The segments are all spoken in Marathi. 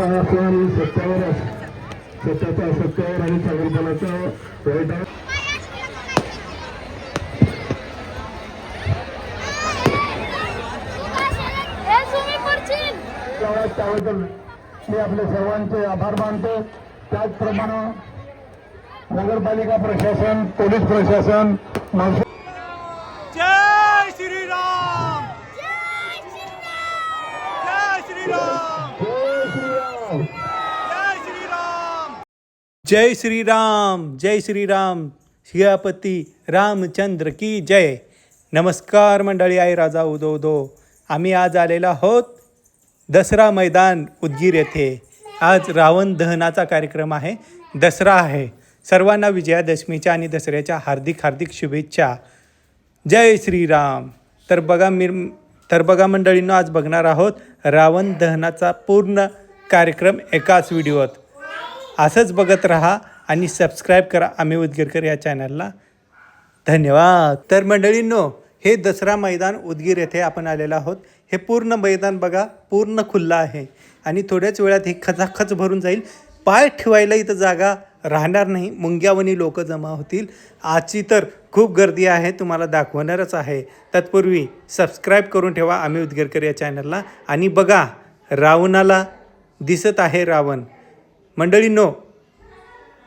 असेल सत्यावर आणि चांगलपणाचा वाईट त्याबद्दल मी आपल्या सर्वांचे आभार मानतो. त्याचप्रमाणे नगरपालिका प्रशासन, पोलीस प्रशासन, जय श्रीराम, जय श्रीराम, जय श्रीराम, जय श्रीराम, जय श्रीराम, सियापती रामचंद्र की जय. नमस्कार मंडळी, आई राजा उदो उदो. आम्ही आज आलेलो आहोत दसरा मैदान उदगीर येथे. आज रावण दहनाचा कार्यक्रम आहे, दसरा आहे. सर्वांना विजयादशमीच्या आणि दसऱ्याच्या हार्दिक हार्दिक शुभेच्छा. जय श्रीराम. तर बघा मंडळींनो, आज बघणार आहोत रावण दहनाचा पूर्ण कार्यक्रम एकाच व्हिडिओत. असंच बघत राहा आणि सबस्क्राईब करा आम्ही उदगीरकर या चॅनलला. धन्यवाद. तर मंडळींनो, हे दसरा मैदान उदगीर येथे आपण आलेलो आहोत. हे पूर्ण मैदान बघा, पूर्ण खुल्लं आहे आणि थोड्याच वेळात हे खचाखच भरून जाईल. पाय ठेवायला इथं जागा राहणार नाही, मुंग्यावणी लोक जमा होतील. आजची तर खूप गर्दी आहे, तुम्हाला दाखवणारच आहे. तत्पूर्वी सबस्क्राईब करून ठेवा आम्ही उदगीरकर या चॅनलला. आणि बघा, रावणाला दिसत आहे रावण. मंडळींनो,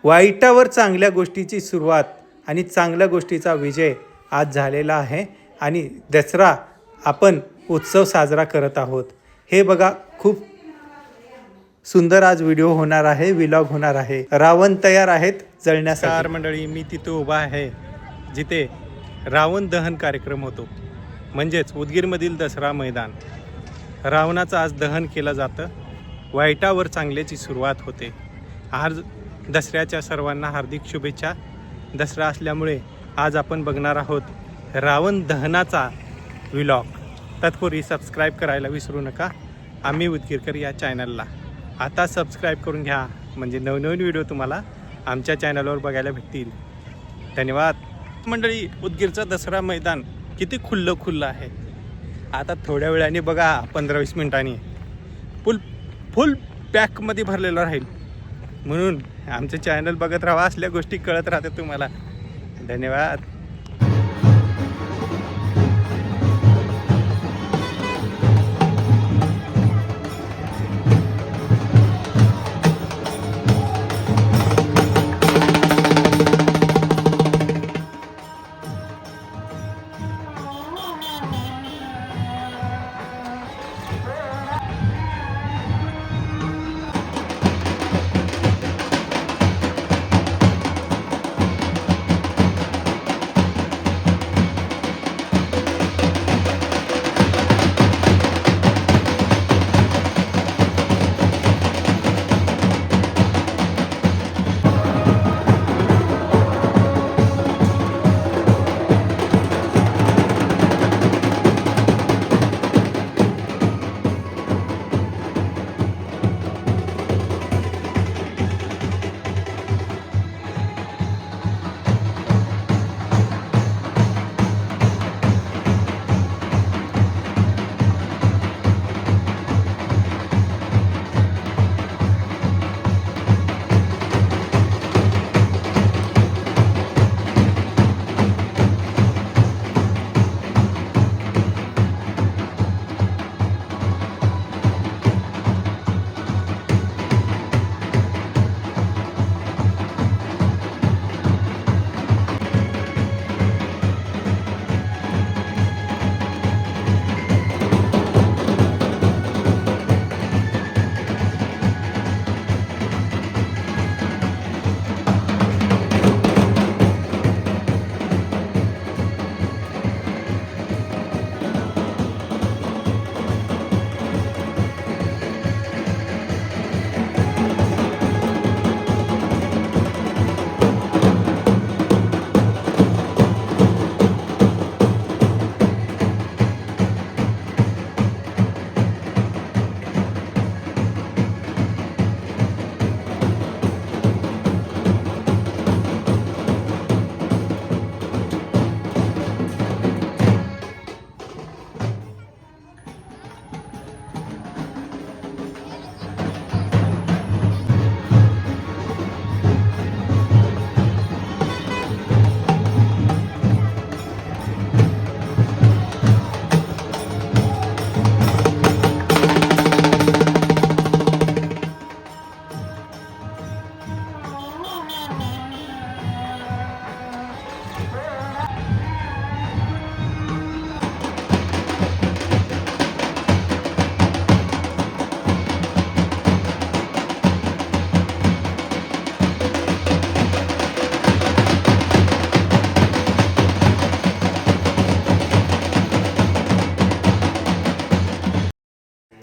वाईटावर चांगल्या गोष्टीची सुरुवात आणि चांगल्या गोष्टीचा विजय आज झालेला आहे आणि दसरा आपण उत्सव साजरा करत आहोत. हे बघा, खूप सुंदर आज व्हिडिओ होणार आहे, व्लॉग होणार आहे. रावण तयार आहेत जळण्यासाठी. मंडळी, मी तिथे उभा आहे जिथे रावण दहन कार्यक्रम होतो, म्हणजेच उदगीरमधील दसरा मैदान. रावणाचं आज दहन केलं जातं. वाईटावर चांगल्याची सुरुवात होते. आज दसऱ्याच्या सर्वांना हार्दिक शुभेच्छा. दसरा असल्यामुळे आज आपण बघणार आहोत रावण दहनाचा व्लॉग. तत्पूर्वी सबस्क्राईब करायला विसरू नका आम्ही उदगीरकर या चॅनलला. आता सबस्क्राईब करून घ्या, म्हणजे नवनवीन व्हिडिओ तुम्हाला आमच्या चॅनलवर बघायला भेटतील. धन्यवाद. मंडळी, उदगीरचं दसरा मैदान किती खुल्लं आहे. आता थोड्या वेळाने बघा, 15-20 मिनिटांनी फुल पॅकमध्ये भरलेलं राहील. म्हणून आमचं चॅनल बघत राहा, असल्या गोष्टी कळत राहतात तुम्हाला. धन्यवाद.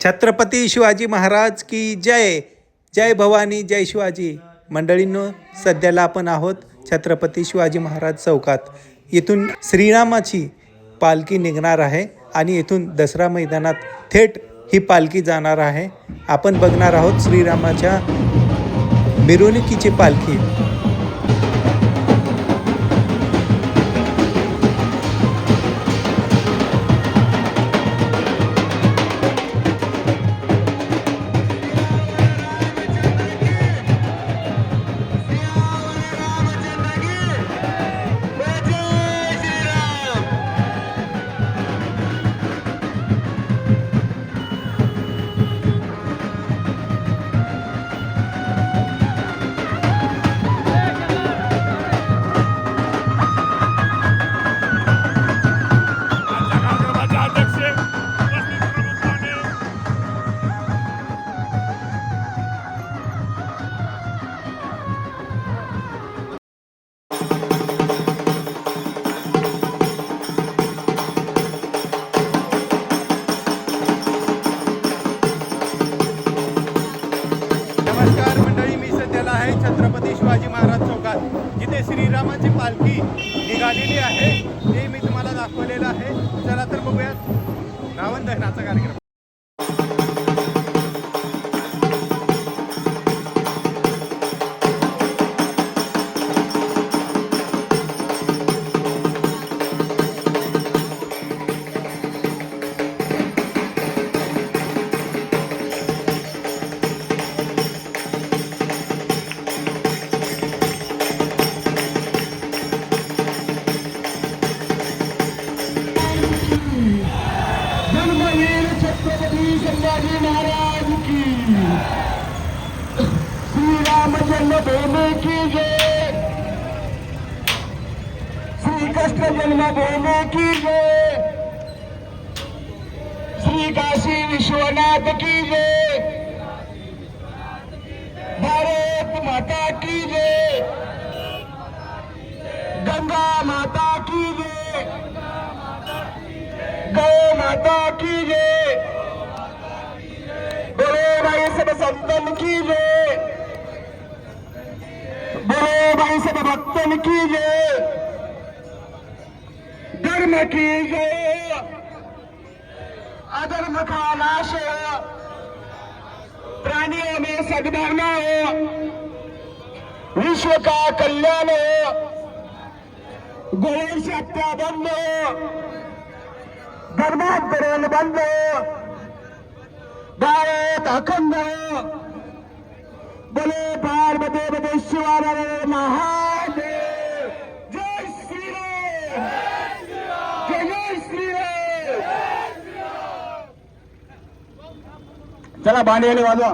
छत्रपती शिवाजी महाराज की जय. जय भवानी जय शिवाजी. मंडळींनो, सध्याला आपण आहोत छत्रपती शिवाजी महाराज चौकात. इथून श्रीरामाची पालखी निघणार आहे आणि इथून दसरा मैदानात थेट ही पालखी जाणार आहे. आपण बघणार आहोत श्रीरामाच्या मिरवणुकीची पालखी. नमस्कार मंडळी, मी सध्याला आहे छत्रपती शिवाजी महाराज चौकात, जिथे श्रीरामाची पालखी निघालेली आहे. ते मी तुम्हाला दाखवलेलं आहे. चला तर बघूयात रावण दहनाचा कार्यक्रम. जन्मवीर छत्रपती संभाजी महाराज की, श्री राम जन्मभूमि की जय, श्री कृष्ण जन्मभूमि की जय, श्री काशी विश्वनाथ की जय, भारत माता की जय, गंगा माता की जय, गौ माता की जय, बोलो भाई सब संतन की जय, बोलो भाई सब भक्तन की जय, धर्म की जय, अधर्म का नाश हो, प्राणियों में सद्भावना हो, विश्व का कल्याण हो, गोळ्या से हत्या बंद हो, धर्मांतरण बंद हो, भारत अखंड हो, बोले पार्वती पते शिवानंद महादेव. जय श्रीराम, जय जय श्रीराम. चला बांडियाने वाजवा.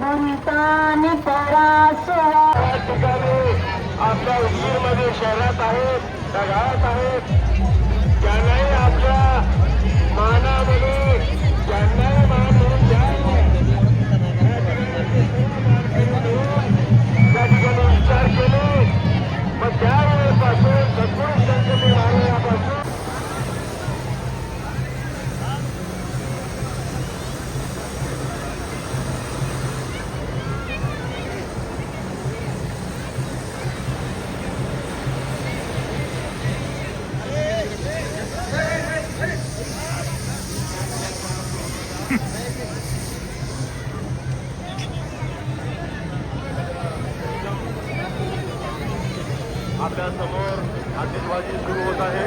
भगवंतानी परासवा या ठिकाणी आपल्या उदगीरमध्ये शहरात आहेत, त्या गावात आहेत, ज्यांनाही आपल्या मानामध्ये ज्यांनाही मान म्हणून द्यावं, त्या ठिकाणी विचार केले. मग त्यावेळेपासून सद्गुरू संत महाराजांपासून आपल्या समोर आतिषबाजी सुरू होत आहे.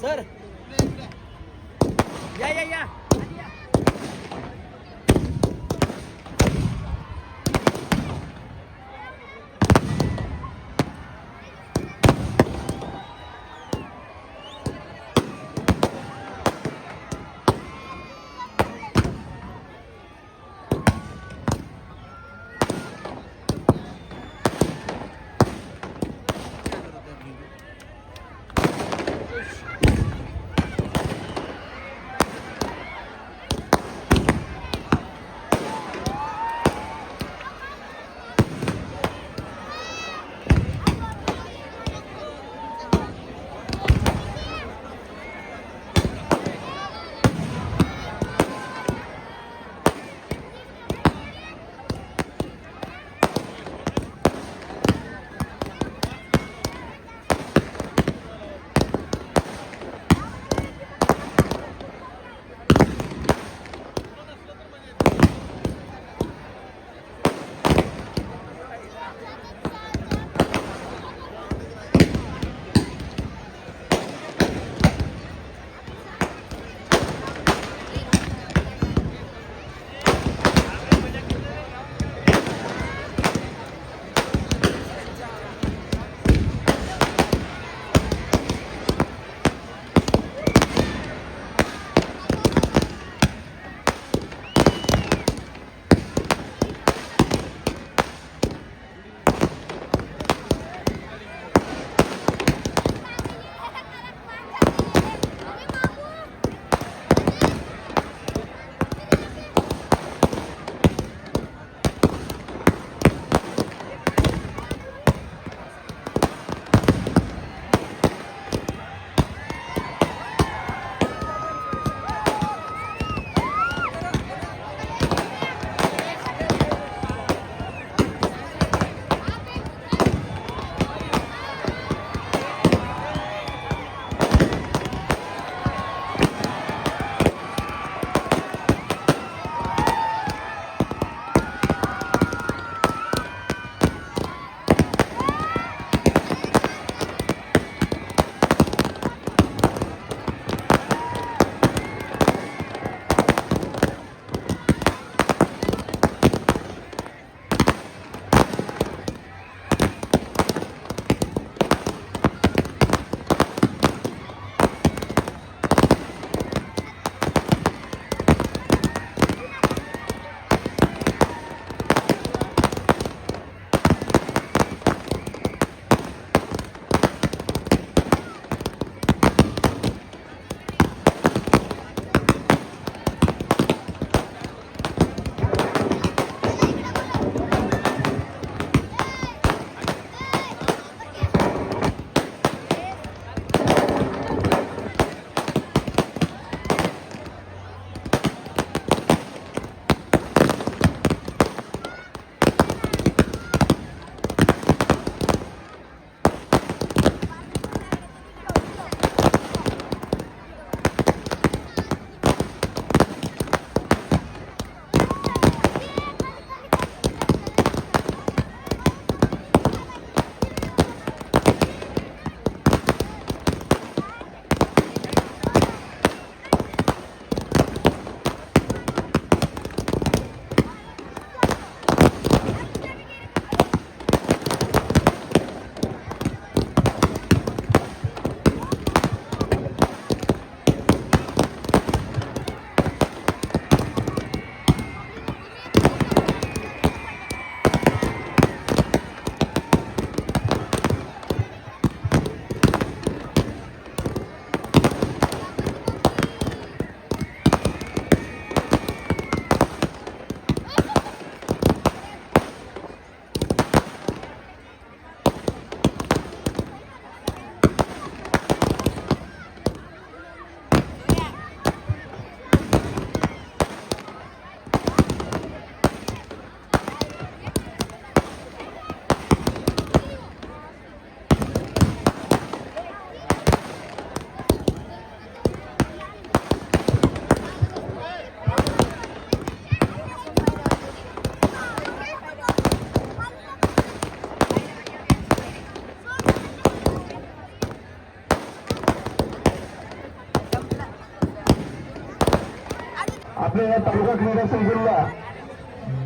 सर या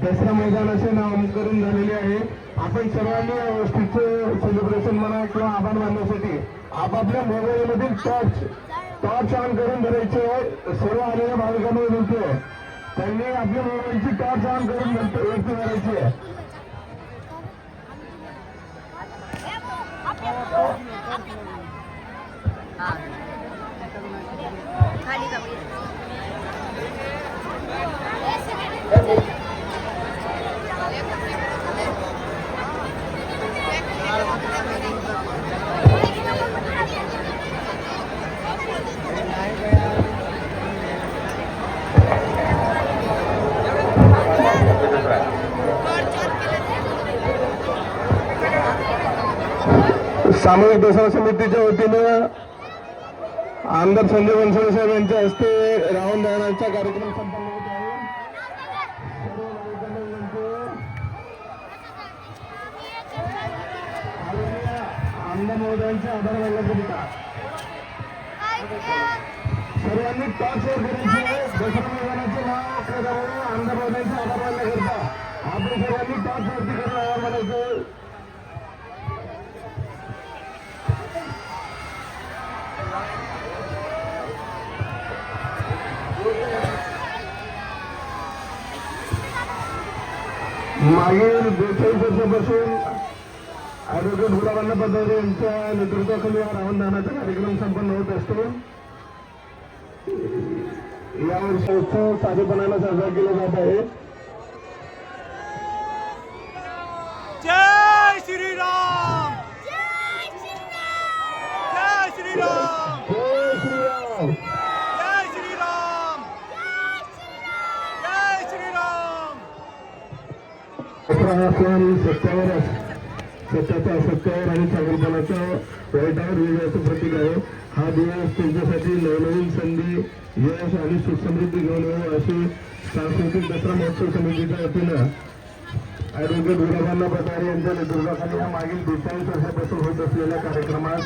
दसरा मैदानाचे नामकरण झालेले आहे. आपण सर्वांनी या गोष्टीचं सेलिब्रेशन म्हणा किंवा आभार मानण्यासाठी आपापल्या मोबाईलमधील टॉर्च ऑन करून धरायचे. सर्व आलेल्या भाविकांना विनंती आहे, त्यांनी आपल्या मोबाईलची टॉर्च ऑन करून व्यक्त करायची आहे. सामूहिक दसरा समितीच्या वतीनं आमदार संजय बनसोडे साहेब यांच्या हस्ते रावण दहनाचा कार्यक्रम संपन्न होत आहे. सर्व नागरिकांना विनंती आहे, आमदार महोदयांचे आभार मानण्याकरिता सर्वांनी टॉर्च वर करायची आहे. दसरा मैदानाचे नाव आपल्याजवळ आमदार महोदयांचे आभार मानण्याकरिता आपण सर्वांनी टॉर्च वरती करून आभार मानायचं. मागील 42 वर्षापासून ॲडव्होकेट गुलाबअण्णा पटवर्धन यांच्या नेतृत्वाखाली हा रावण दहनाचा कार्यक्रम संपन्न होत असतो. यावर्षी उत्सव साधेपणाने साजरा केला जात आहे. जय श्रीराम, जय श्रीराम, जय श्रीराम, जय श्रीराम, जय श्रीराम. सत्याच्या असत्यावर आणि चांगलपणाच्या वाईटावर विजयाचं प्रतीक आहे. हा दिवस तुमच्यासाठी नवनवीन संधी, यश आणि सुखसमृद्धी घेऊन येऊ अशी सांस्कृतिक दसरा महोत्सव समितीच्या वतीनं ॲडव्होकेट गुलाबअण्णा पटवर्धन यांच्या नेतृत्वाखाली या मागील 42 वर्षापासून होत असलेल्या कार्यक्रमात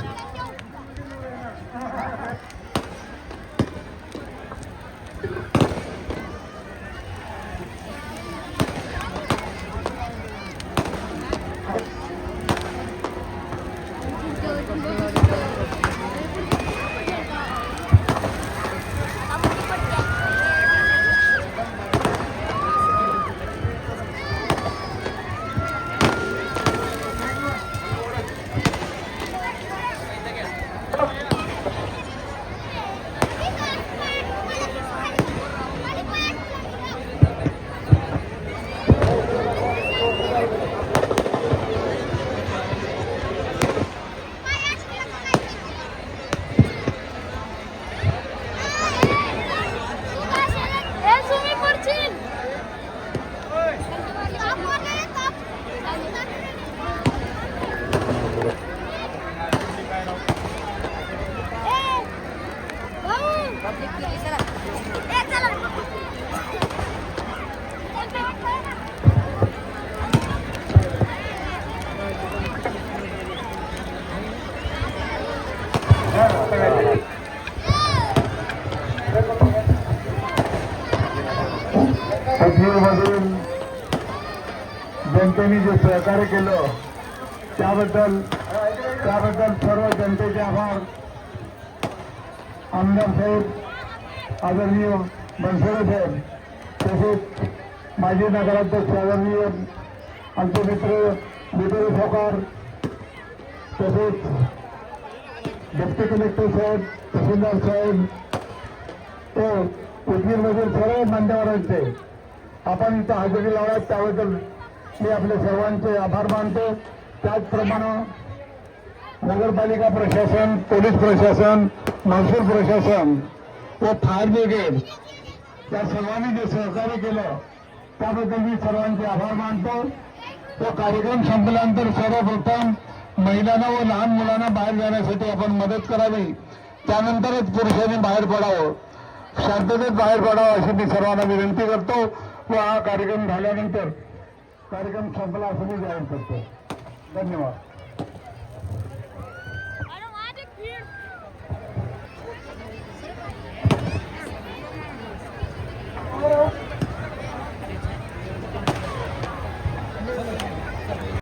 मधून जनतेने जे सहकार्य केलं त्याबद्दल सर्व जनतेचे आभार. आमदार साहेब आदरणीय बनसोडे साहेब, तसेच माजी नगराध्यक्ष आदरणीय आमचे मित्र विदर्भ सावकार, तसेच डेप्टी कलेक्टर साहेब, तहसीलदार साहेब, तो उदगीरमधील सर्व मान्यवरांचे आपण इथं हजेरी लावलात त्याबद्दल मी आपल्या सर्वांचे आभार मानतो. त्याचप्रमाणे नगरपालिका प्रशासन, पोलीस प्रशासन, महसूल प्रशासन व फायर ब्रिगेड या सर्वांनी जे सहकार्य केलं त्याबद्दल मी सर्वांचे आभार मानतो. तो कार्यक्रम संपल्यानंतर सर्वप्रथम महिलांना व लहान मुलांना बाहेर जाण्यासाठी आपण मदत करावी, त्यानंतरच पुरुषांनी बाहेर पडावं, शांततेत बाहेर पडावं अशी मी सर्वांना विनंती करतो व हा कार्यक्रम झाल्यानंतर कार्यक्रम संपला असं मी जाहीर करतो. धन्यवाद.